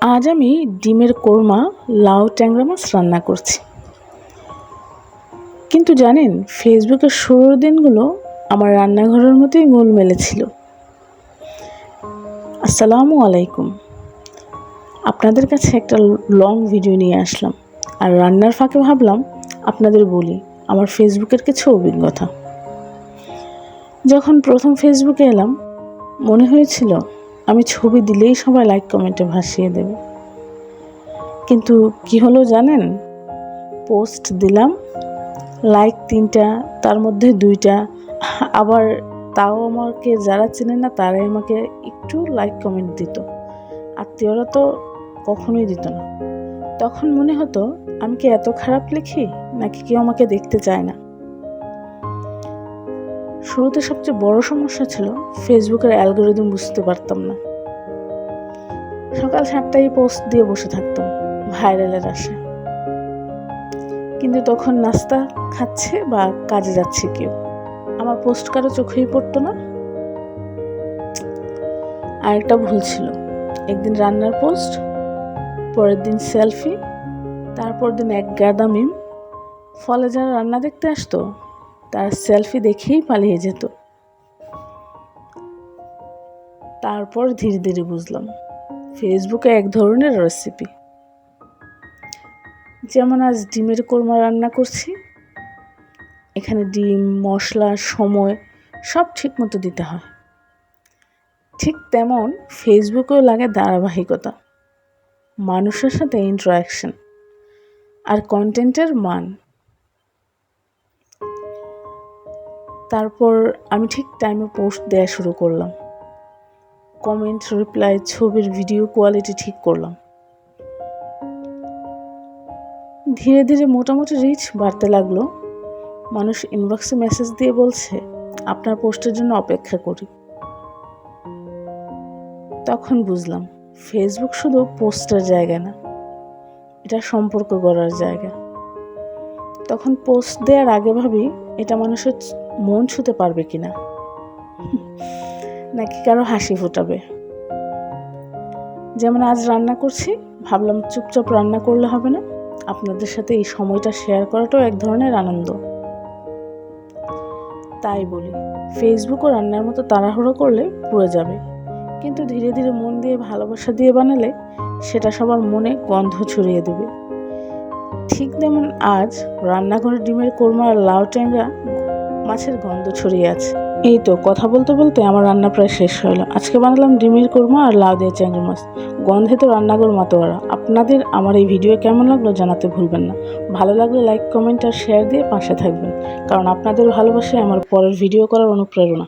আজ আমি ডিমের কোরমা, লাউ ট্যাংরা মাছ রান্না করছি। কিন্তু জানেন, ফেসবুকের শুরুর দিনগুলো আমার রান্নাঘরের মতোই গোলমেলে ছিল। আসসালামু আলাইকুম। আপনাদের কাছে একটা লং ভিডিও নিয়ে আসলাম, আর রান্নার ফাঁকে ভাবলাম আপনাদের বলি আমার ফেসবুকের কিছু অভিজ্ঞতা। যখন প্রথম ফেসবুকে এলাম, মনে হয়েছিল আমি ছবি দিলেই সবাই লাইক কমেন্টে ভাসিয়ে দেবে। কিন্তু কি হলো জানেন, পোস্ট দিলাম, লাইক 3টা, তার মধ্যে 2টা, আবার তাও আমাকে যারা চেনে না তারাই আমাকে একটু লাইক কমেন্ট দিত। আত্মীয়রা তো কখনোই দিত না। তখন মনে হতো আমি কি এত খারাপ লিখি, নাকি কেউ আমাকে দেখতে চায় না। শুরুতে সবচেয়ে বড় সমস্যা ছিল ফেসবুকের অ্যালগোরিদম বুঝতে পারতাম না। সকাল 7টায় পোস্ট দিয়ে বসে থাকতাম ভাইরালের আশায়। কিন্তু তখন নাস্তা খাচ্ছে বা কাজে যাচ্ছে কেউ, আমার পোস্ট কারো চোখেই পড়তো না। আরেকটা ভুল ছিল, একদিন রান্নার পোস্ট, পরের দিন সেলফি, তারপর দিন এক গাদা মিম। ফলে যারা রান্না দেখতে আসতো তার সেলফি দেখেই পালিয়ে যেত। তারপর ধীরে ধীরে বুঝলাম ফেসবুকে এক ধরনের রেসিপি। যেমন আজ ডিমের কোরমা রান্না করছি, এখানে ডিম, মশলা, সময় সব ঠিক মতো দিতে হয়। ঠিক তেমন ফেসবুকেও লাগে ধারাবাহিকতা, মানুষের সাথে ইন্টারাকশন আর কন্টেন্টের মান। তারপর আমি ঠিক টাইমে পোস্ট দেওয়া শুরু করলাম, কমেন্ট, রিপ্লাই, ছবির ভিডিও কোয়ালিটি ঠিক করলাম। ধীরে ধীরে মোটামুটি রিচ বাড়তে লাগলো। মানুষ ইনবক্সে মেসেজ দিয়ে বলছে আপনার পোস্টের জন্য অপেক্ষা করি। তখন বুঝলাম ফেসবুক শুধু পোস্টের জায়গা না, এটা সম্পর্ক গড়ার জায়গা। তখন পোস্ট দেওয়ার আগে ভাবি এটা মানুষের মন ছুঁতে পারবে কিনা, নাকি কারো হাসি ফোটাবে। যেমন আজ রান্না করছি, ভাবলাম চুপচাপ রান্না করলে হবে না, আপনাদের সাথে এই সময়টা শেয়ার করাটাও এক ধরনের আনন্দ। তাই বলি, ফেসবুকও রান্নার মতো তাড়াহুড়ো করলে পুড়ে যাবে, কিন্তু ধীরে ধীরে মন দিয়ে, ভালোবাসা দিয়ে বানালে সেটা সবার মনে গন্ধ ছড়িয়ে দেবে। ঠিক যেমন আজ রান্নাঘরে ডিমের কোরমা আর লাউ ট্যাংরা মাছের গন্ধ ছড়িয়ে আছে। এই তো কথা বলতে বলতে আমার রান্না প্রায় শেষ হলো। আজকে বানালাম ডিমের কোরমা আর লাউ দিয়ে ট্যাংরা মাছ। গন্ধে তো রান্নাঘর মাতোয়ারা। আপনাদের আমার এই ভিডিও কেমন লাগলো জানাতে ভুলবেন না। ভালো লাগলে লাইক, কমেন্ট আর শেয়ার দিয়ে পাশে থাকবেন, কারণ আপনাদের ভালোবাসায় আমার পরের ভিডিও করার অনুপ্রেরণা।